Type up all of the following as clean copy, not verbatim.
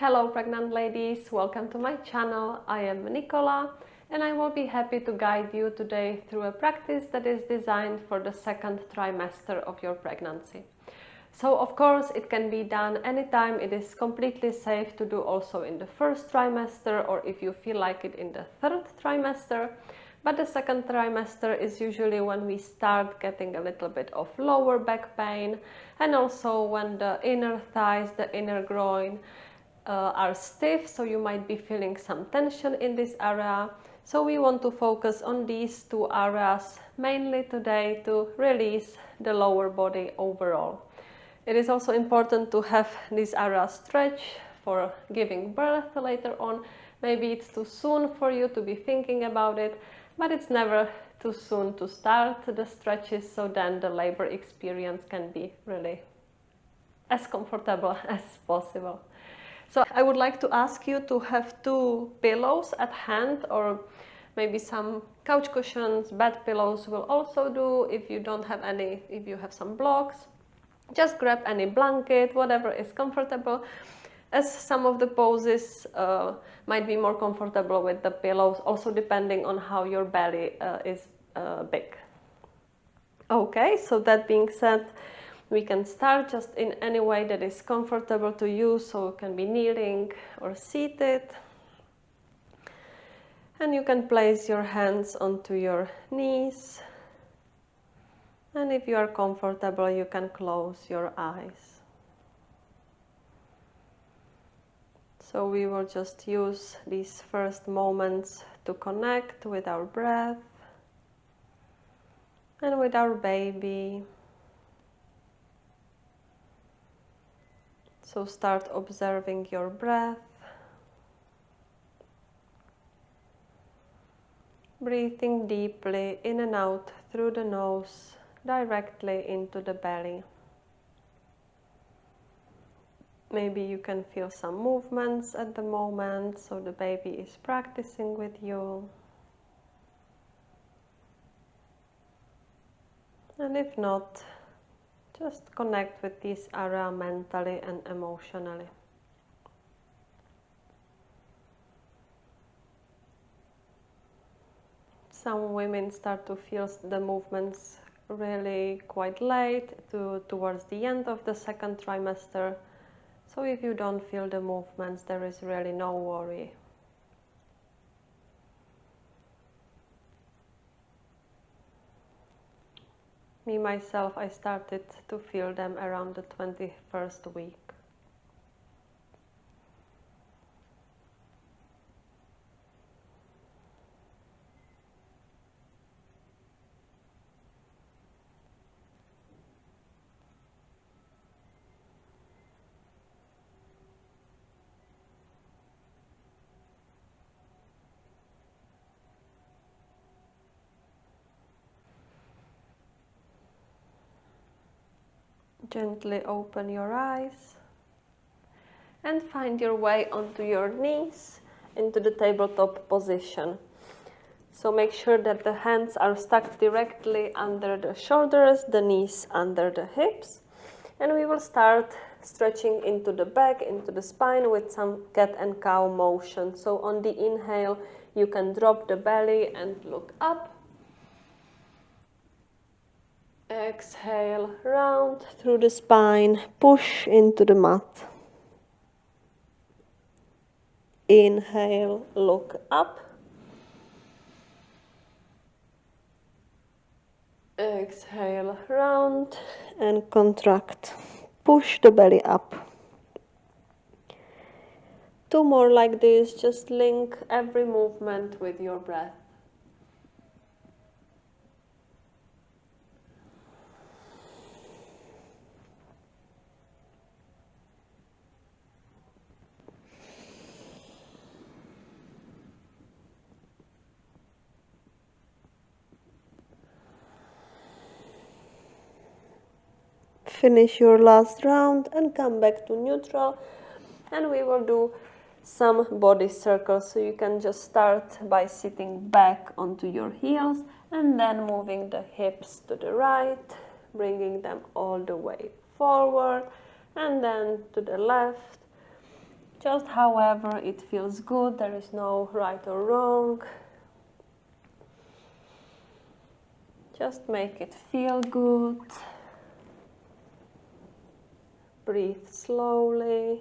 Hello pregnant ladies, welcome to my channel. I am Nicola and I will be happy to guide you today through a practice that is designed for the second trimester of your pregnancy. So of course it can be done anytime. It is completely safe to do also in the first trimester or if you feel like it in the third trimester. But the second trimester is usually when we start getting a little bit of lower back pain and also when the inner thighs, the inner groin are stiff, so you might be feeling some tension in this area. So we want to focus on these two areas mainly today to release the lower body overall. It is also important to have these areas stretch for giving birth later on. Maybe it's too soon for you to be thinking about it, but it's never too soon to start the stretches, so then the labor experience can be really as comfortable as possible. So I would like to ask you to have two pillows at hand, or maybe some couch cushions, bed pillows will also do. If you don't have any, if you have some blocks, just grab any blanket, whatever is comfortable, as some of the poses might be more comfortable with the pillows, also depending on how your belly is big. Okay, so that being said, we can start just in any way that is comfortable to you, so you can be kneeling or seated. And you can place your hands onto your knees. And if you are comfortable, you can close your eyes. So we will just use these first moments to connect with our breath and with our baby. So start observing your breath, breathing deeply in and out through the nose, directly into the belly. Maybe you can feel some movements at the moment, so the baby is practicing with you. And if not, just connect with this area mentally and emotionally. Some women start to feel the movements really quite late, towards the end of the second trimester. So if you don't feel the movements, there is really no worry. Me, myself, I started to feel them around the 21st week. Gently open your eyes and find your way onto your knees into the tabletop position. So make sure that the hands are stuck directly under the shoulders, the knees under the hips. And we will start stretching into the back, into the spine with some cat and cow motion. So on the inhale, you can drop the belly and look up. Exhale, round through the spine, push into the mat. Inhale, look up. Exhale, round and contract. Push the belly up. Two more like this, just link every movement with your breath. Finish your last round and come back to neutral, and we will do some body circles. So you can just start by sitting back onto your heels and then moving the hips to the right, bringing them all the way forward, and then to the left, Just however it feels good, there is no right or wrong. Just make it feel good. Breathe slowly.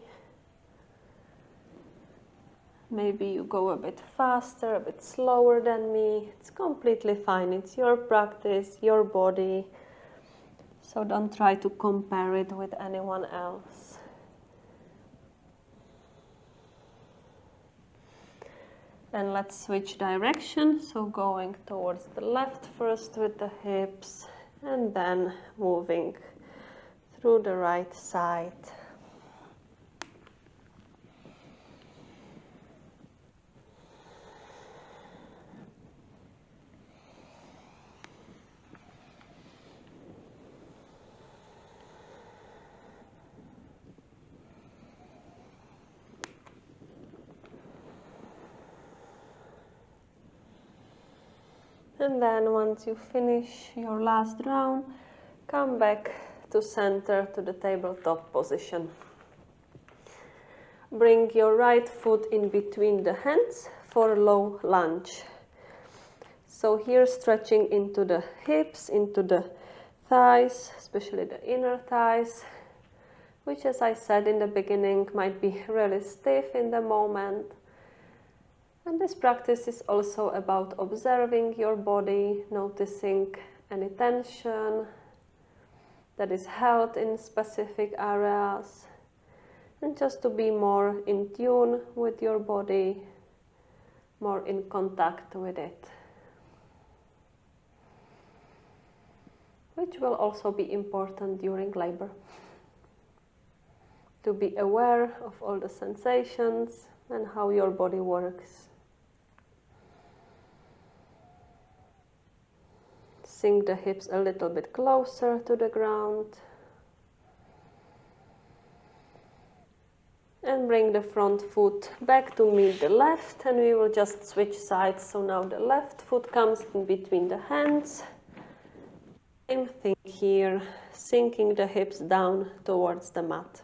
Maybe you go a bit faster, a bit slower than me. It's completely fine. It's your practice, your body. So don't try to compare it with anyone else. And let's switch direction. So going towards the left first with the hips, and then moving through the right side. And then once you finish your last round, come back to center, to the tabletop position. Bring your right foot in between the hands for low lunge. So here stretching into the hips, into the thighs, especially the inner thighs, which, as I said in the beginning, might be really stiff in the moment. And this practice is also about observing your body, noticing any tension that is held in specific areas, and just to be more in tune with your body, more in contact with it. Which will also be important during labor. To be aware of all the sensations and how your body works. Sink the hips a little bit closer to the ground. And bring the front foot back to meet the left, and we will just switch sides. So now the left foot comes in between the hands. Same thing here, sinking the hips down towards the mat.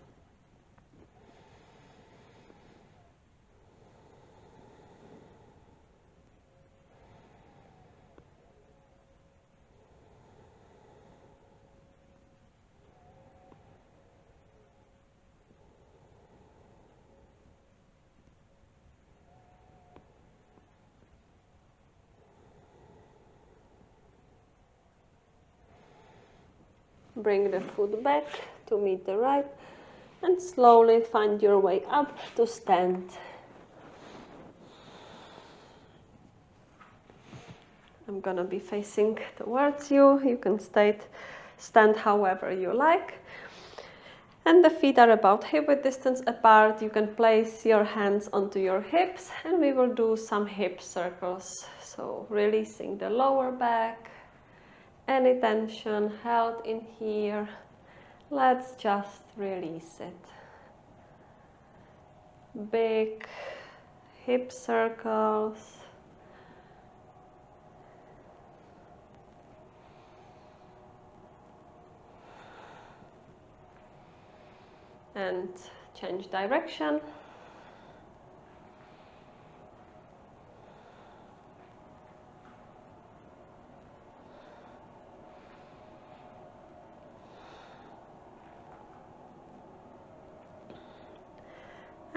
Bring the foot back to meet the right, and slowly find your way up to stand. I'm gonna be facing towards you. You can stand however you like. And the feet are about hip-width distance apart. You can place your hands onto your hips, and we will do some hip circles. So releasing the lower back. Any tension held in here, let's just release it. Big hip circles. And change direction.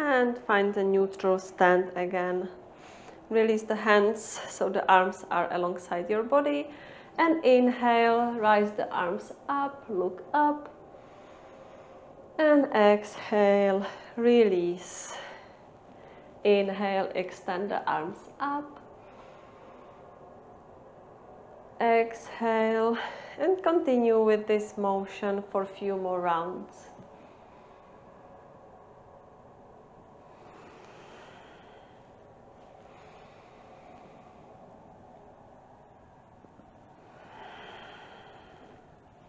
And find a neutral stand again. Release the hands so the arms are alongside your body. And inhale, rise the arms up, look up. And exhale, release. Inhale, extend the arms up. Exhale, and continue with this motion for a few more rounds.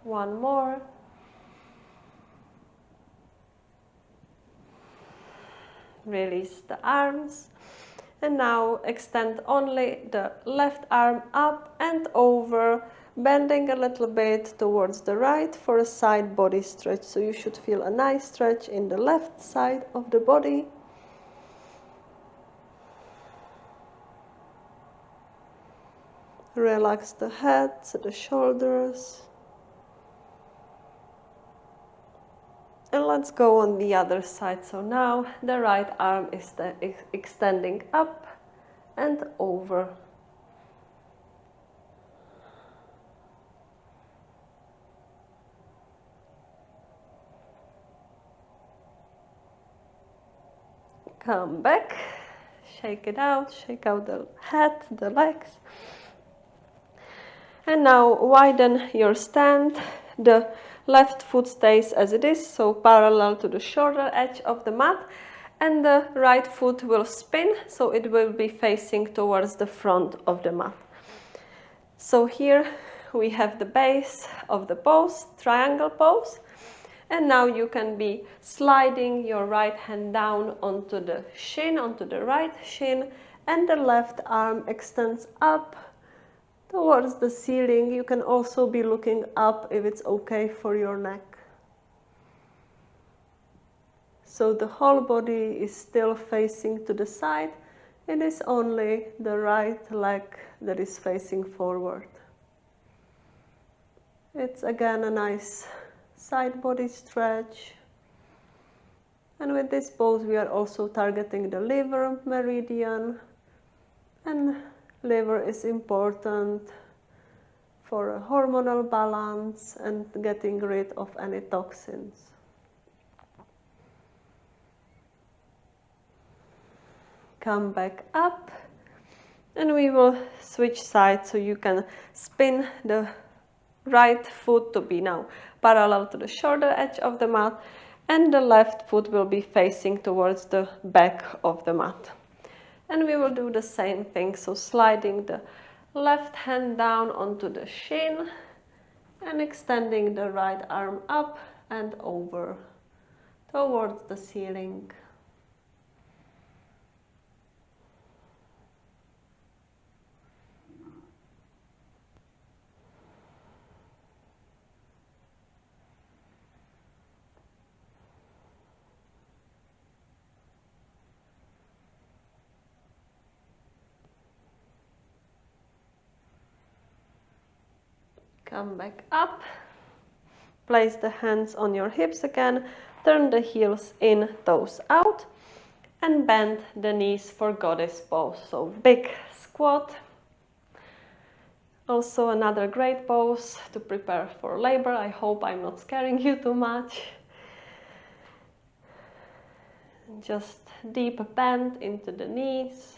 One more. Release the arms. And now extend only the left arm up and over, bending a little bit towards the right for a side body stretch. So you should feel a nice stretch in the left side of the body. Relax the head, the shoulders. And let's go on the other side. So now the right arm is extending up and over. Come back, shake it out, shake out the head, the legs. And now widen your stand. The left foot stays as it is, so parallel to the shoulder edge of the mat. And the right foot will spin, so it will be facing towards the front of the mat. So here we have the base of the pose, triangle pose. And now you can be sliding your right hand down onto the shin, onto the right shin, and the left arm extends up towards the ceiling. You can also be looking up if it's okay for your neck. So the whole body is still facing to the side. It is only the right leg that is facing forward. It's again a nice side body stretch. And with this pose we are also targeting the liver meridian. And liver is important for a hormonal balance and getting rid of any toxins. Come back up and we will switch sides, so you can spin the right foot to be now parallel to the shoulder edge of the mat, and the left foot will be facing towards the back of the mat. And we will do the same thing, so sliding the left hand down onto the shin and extending the right arm up and over towards the ceiling. Come back up, place the hands on your hips again, turn the heels in, toes out, and bend the knees for goddess pose. So big squat. Also another great pose to prepare for labor. I hope I'm not scaring you too much. Just deep bend into the knees.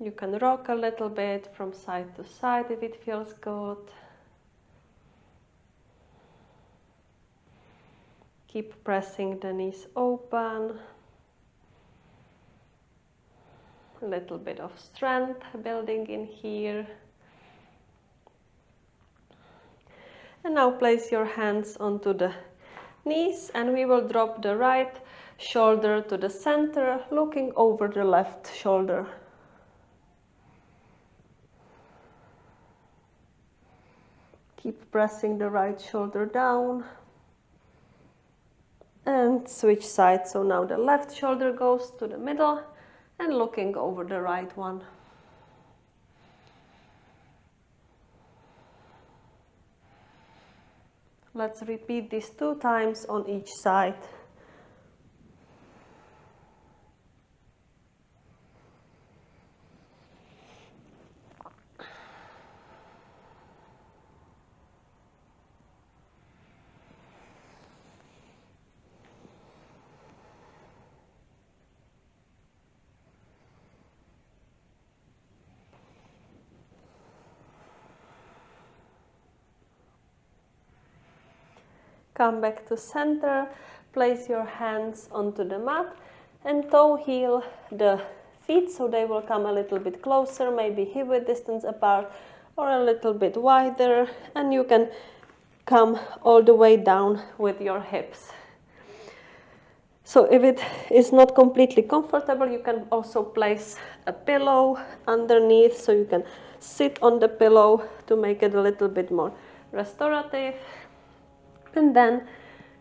You can rock a little bit from side to side if it feels good. Keep pressing the knees open. A little bit of strength building in here. And now place your hands onto the knees and we will drop the right shoulder to the center, looking over the left shoulder. Keep pressing the right shoulder down. And switch sides, so now the left shoulder goes to the middle and looking over the right one. Let's repeat this 2 times on each side. Come back to center, place your hands onto the mat and toe heel the feet so they will come a little bit closer, maybe hip width distance apart or a little bit wider, and you can come all the way down with your hips. So if it is not completely comfortable, you can also place a pillow underneath so you can sit on the pillow to make it a little bit more restorative. And then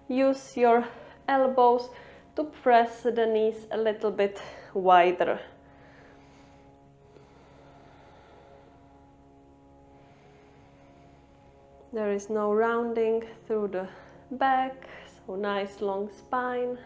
use your elbows to press the knees a little bit wider. There is no rounding through the back, so nice long spine.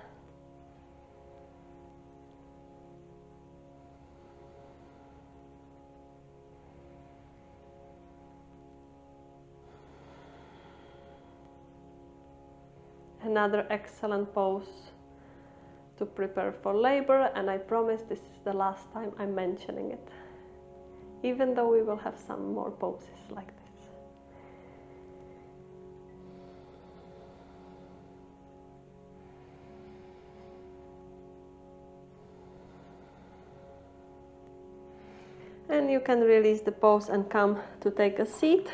Another excellent pose to prepare for labor, and I promise this is the last time I'm mentioning it, even though we will have some more poses like this. And you can release the pose and come to take a seat.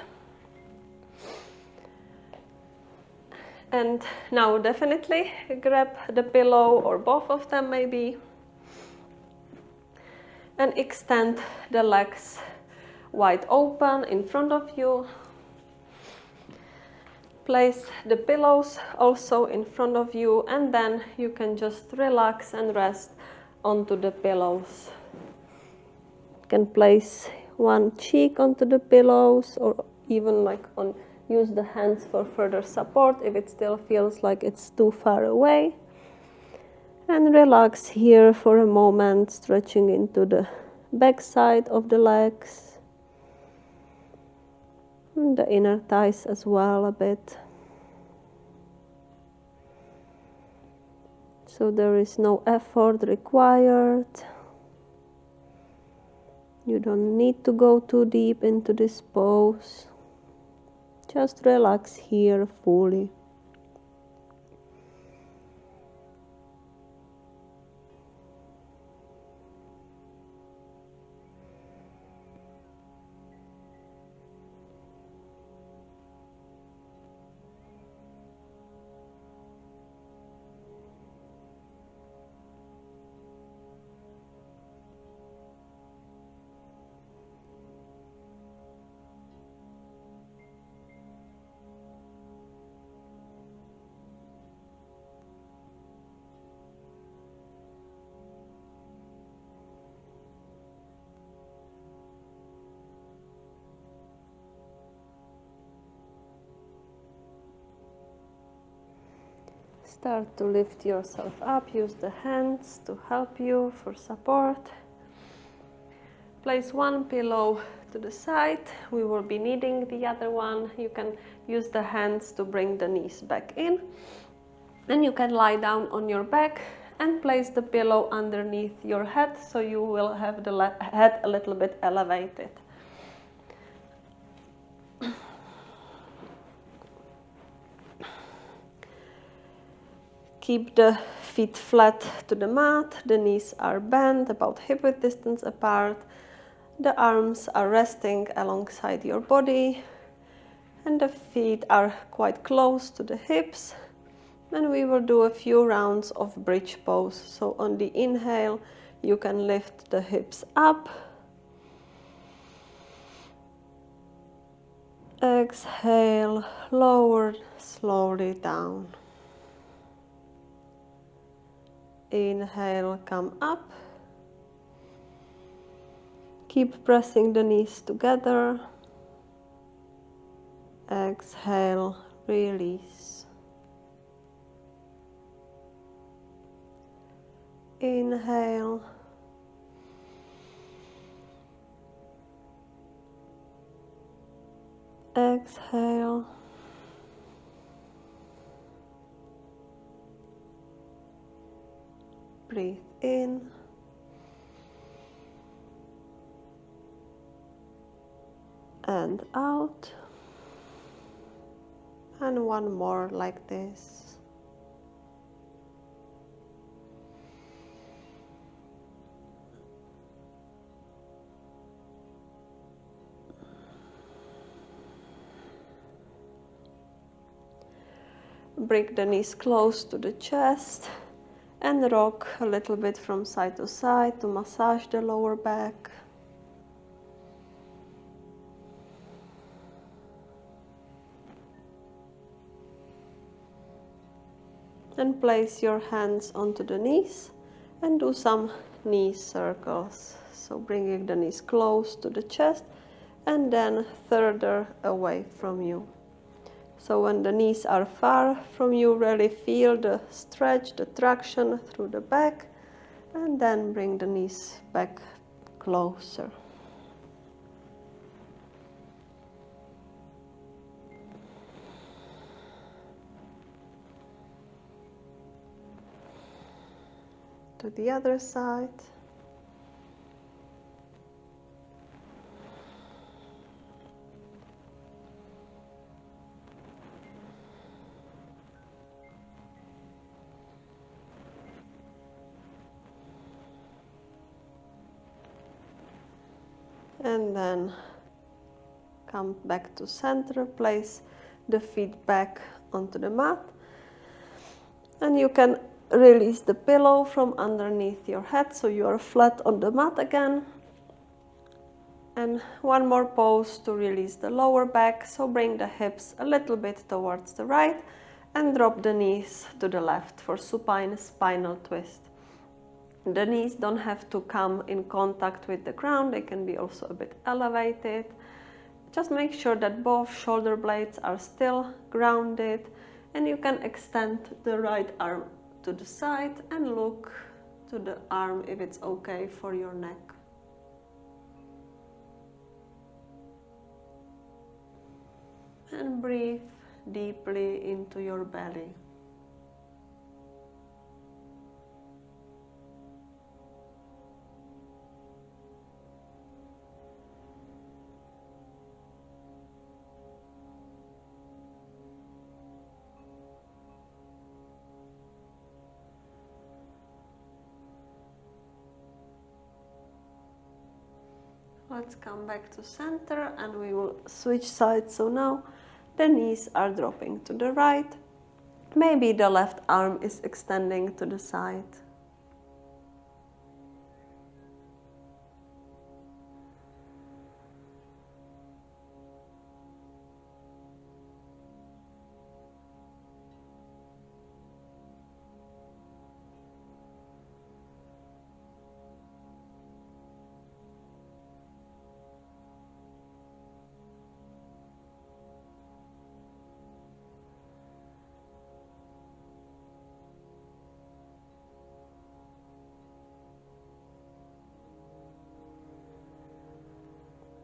And now definitely grab the pillow or both of them maybe, and extend the legs wide open in front of you. Place the pillows also in front of you, and then you can just relax and rest onto the pillows. You can place one cheek onto the pillows, or even like use the hands for further support if it still feels like it's too far away. And relax here for a moment, stretching into the back side of the legs, and the inner thighs as well a bit. So there is no effort required. You don't need to go too deep into this pose. Just relax here fully. Start to lift yourself up. Use the hands to help you for support. Place one pillow to the side. We will be needing the other one. You can use the hands to bring the knees back in. And you can lie down on your back and place the pillow underneath your head, so you will have the head a little bit elevated. Keep the feet flat to the mat, the knees are bent about hip-width distance apart, the arms are resting alongside your body, and the feet are quite close to the hips. And we will do a few rounds of bridge pose. So on the inhale, you can lift the hips up. Exhale, lower slowly down. Inhale, come up. Keep pressing the knees together. Exhale, release. Inhale. Exhale. Breathe in. And out. And one more like this. Bring the knees close to the chest and rock a little bit from side to side to massage the lower back. And place your hands onto the knees and do some knee circles. So bringing the knees close to the chest and then further away from you. So when the knees are far from you, really feel the stretch, the traction through the back, and then bring the knees back closer. To the other side. And then come back to center, place the feet back onto the mat. And you can release the pillow from underneath your head so you are flat on the mat again. And one more pose to release the lower back, so bring the hips a little bit towards the right and drop the knees to the left for supine spinal twist. The knees don't have to come in contact with the ground, they can be also a bit elevated. Just make sure that both shoulder blades are still grounded, and you can extend the right arm to the side and look to the arm if it's okay for your neck. And breathe deeply into your belly. Let's come back to center and we will switch sides. So now the knees are dropping to the right. Maybe the left arm is extending to the side.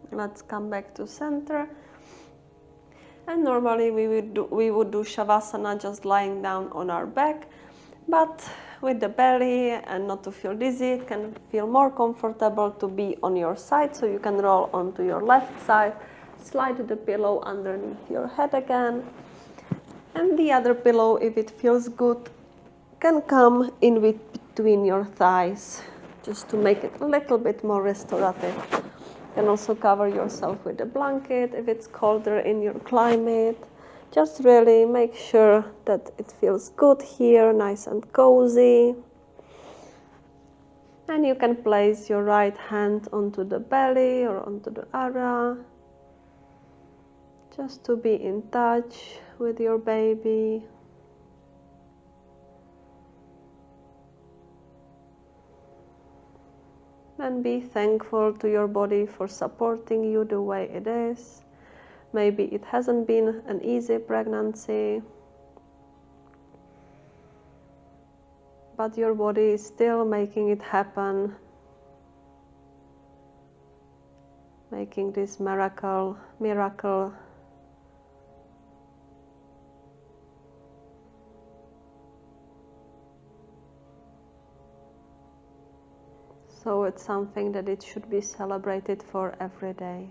Let's come back to center. And normally we would do Shavasana just lying down on our back, but with the belly and not to feel dizzy, it can feel more comfortable to be on your side, so you can roll onto your left side, slide the pillow underneath your head again, and the other pillow, if it feels good, can come in between your thighs, just to make it a little bit more restorative. You can also cover yourself with a blanket if it's colder in your climate. Just really make sure that it feels good here, nice and cozy. And you can place your right hand onto the belly or onto the area, just to be in touch with your baby. And be thankful to your body for supporting you the way it is. Maybe it hasn't been an easy pregnancy, but your body is still making it happen, making this miracle. So it's something that it should be celebrated for every day.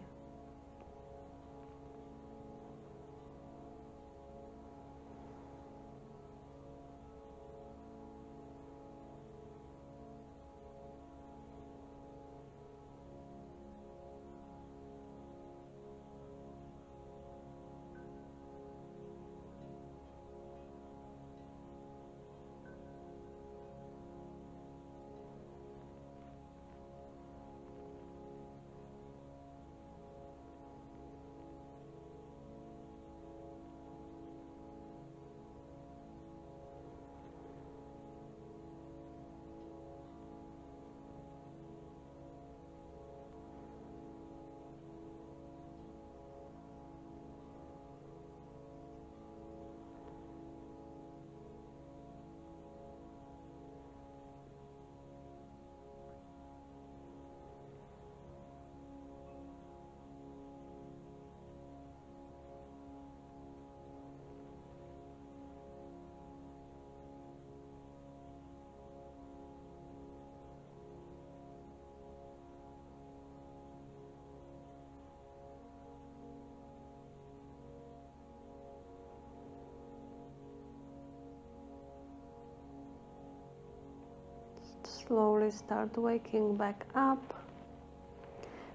slowly start waking back up,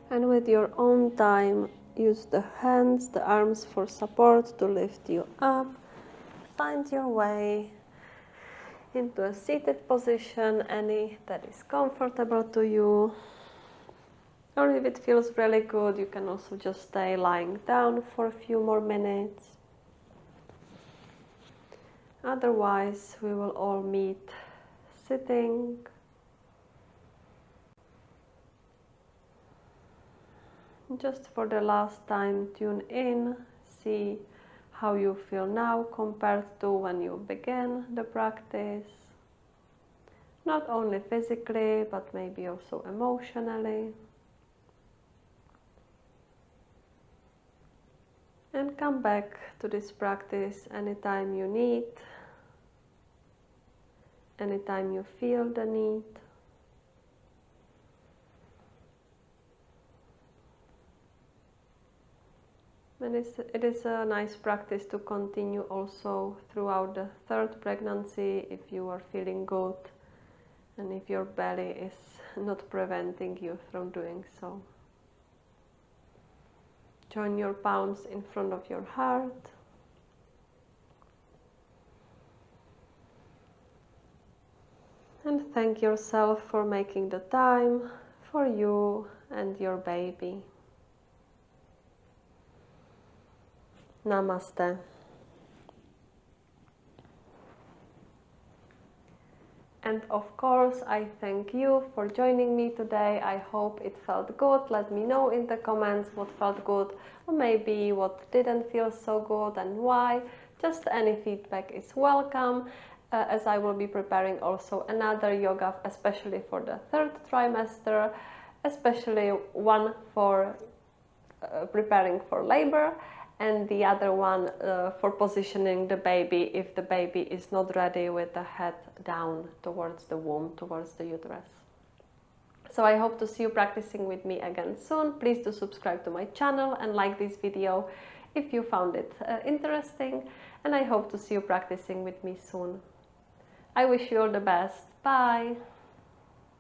and with your own time use the hands, the arms for support to lift you up. Find your way into a seated position, any that is comfortable to you. Or if it feels really good, you can also just stay lying down for a few more minutes. Otherwise, we will all meet sitting. Just for the last time, tune in, see how you feel now compared to when you began the practice. Not only physically, but maybe also emotionally. And come back to this practice anytime you need, anytime you feel the need. And it is a nice practice to continue also throughout the third pregnancy if you are feeling good and if your belly is not preventing you from doing so. Join your palms in front of your heart. And thank yourself for making the time for you and your baby. Namaste. And of course, I thank you for joining me today. I hope it felt good. Let me know in the comments what felt good, or maybe what didn't feel so good and why. Just any feedback is welcome, as I will be preparing also another yoga, especially for the third trimester, especially one for preparing for labor, and the other one for positioning the baby if the baby is not ready with the head down towards the womb, towards the uterus. So I hope to see you practicing with me again soon. Please do subscribe to my channel and like this video if you found it interesting, and I hope to see you practicing with me soon. I wish you all the best. Bye!